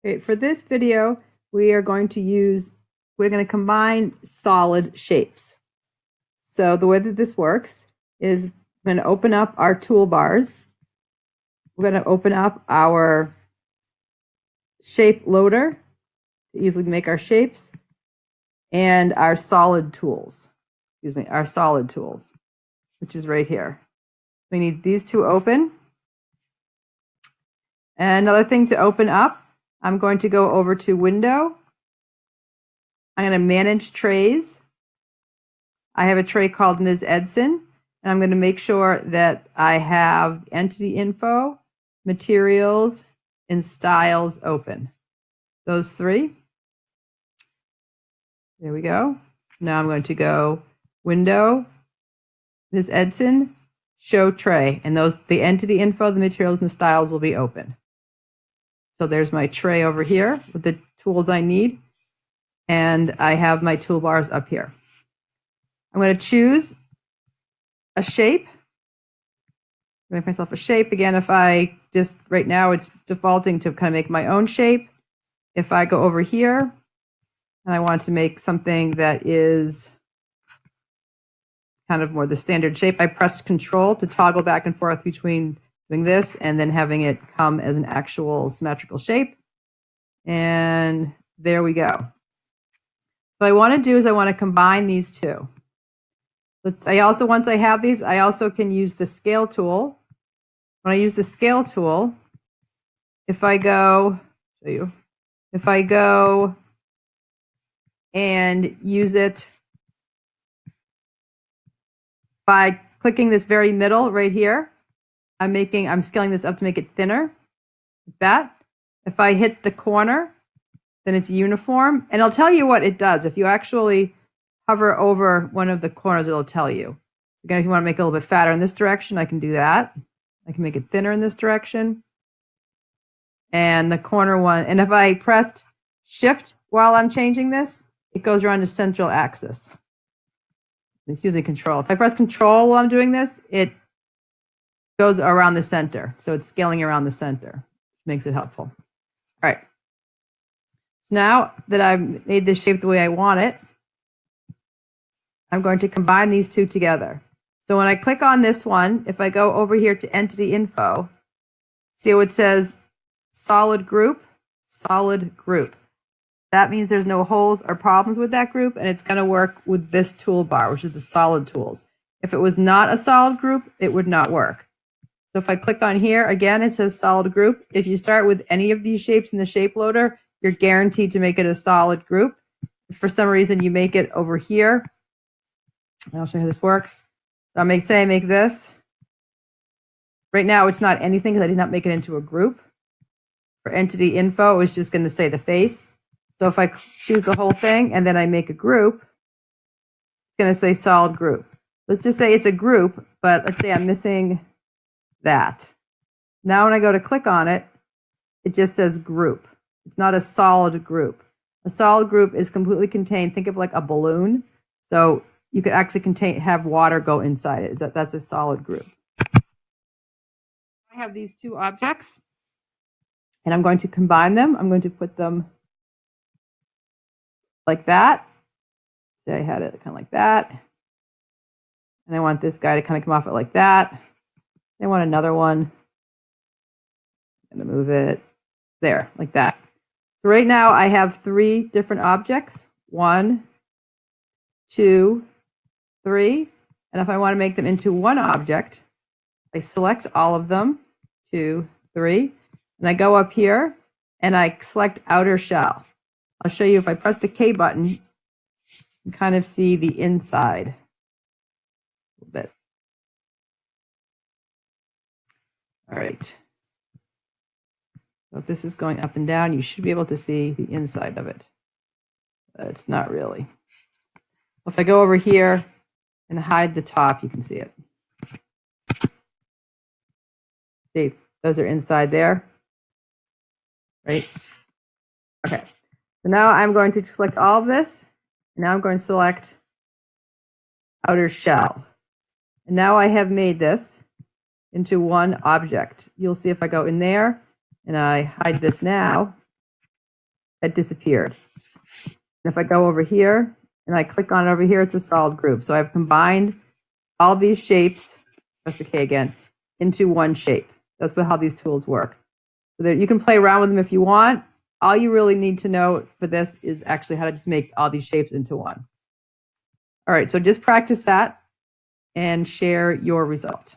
Okay, for this video, we're going to combine solid shapes. So the way that this works is I'm going to open up our toolbars. We're going to open up our shape loader to easily make our shapes and our solid tools, which is right here. We need these two open. And another thing to open up, I'm going to go over to Window. I'm going to manage trays. I have a tray called Ms. Edson, and I'm going to make sure that I have entity info, materials, and styles open. Those three. There we go. Now I'm going to go Window, Ms. Edson, Show Tray, and the entity info, the materials, and the styles will be open. So there's my tray over here with the tools I need, and I have my toolbars up here. I'm going to choose a shape. Make myself a shape. Again, if I just, right now it's defaulting to kind of make my own shape. If I go over here and I want to make something that is kind of more the standard shape, I press Control to toggle back and forth between doing this and then having it come as an actual symmetrical shape. And there we go. What I want to do is I want to combine these two. Once I have these, I also can use the scale tool. When I use the scale tool, if I go and use it by clicking this very middle right here, I'm scaling this up to make it thinner, like that. If I hit the corner, then it's uniform, and it'll tell you what it does. If you actually hover over one of the corners, it'll tell you. Again, if you want to make it a little bit fatter in this direction, I can do that. I can make it thinner in this direction. And the corner one, and if I pressed Shift while I'm changing this, it goes around the central axis. Excuse me, Control. If I press Control while I'm doing this, it goes around the center. So it's scaling around the center, which makes it helpful. All right. So now that I've made this shape the way I want it, I'm going to combine these two together. So when I click on this one, if I go over here to Entity Info, see how it says Solid Group, Solid Group. That means there's no holes or problems with that group, and it's going to work with this toolbar, which is the solid tools. If it was not a solid group, it would not work. So if I click on here, again, it says solid group. If you start with any of these shapes in the shape loader, you're guaranteed to make it a solid group. If for some reason you make it over here, I'll show you how this works. So I make this. Right now it's not anything because I did not make it into a group. For entity info, it's just going to say the face. So if I choose the whole thing and then I make a group, it's going to say solid group. Let's just say it's a group, but let's say I'm missing that. Now when I go to click on it, it just says group. It's not a solid group. A solid group is completely contained. Think of like a balloon. So you could actually have water go inside it. That's a solid group. I have these two objects, and I'm going to combine them. I'm going to put them like that. Say I had it kind of like that. And I want this guy to kind of come off it like that. I want another one. I'm going to move it there, like that. So right now I have three different objects. 1, 2, 3. And if I want to make them into one object, I select all of them, 2, 3. And I go up here and I select outer shell. I'll show you if I press the K button, you can kind of see the inside a little bit. All right. So if this is going up and down, you should be able to see the inside of it. But it's not really. If I go over here and hide the top, you can see it. See, those are inside there, right? Okay. So now I'm going to select all of this. And now I'm going to select outer shell. And now I have made this into one object. You'll see if I go in there and I hide this now, that disappeared. And if I go over here and I click on it over here, it's a solid group. So I've combined all these shapes, that's the K again, into one shape. That's how these tools work. So that you can play around with them if you want. All you really need to know for this is actually how to just make all these shapes into one. All right, so just practice that and share your result.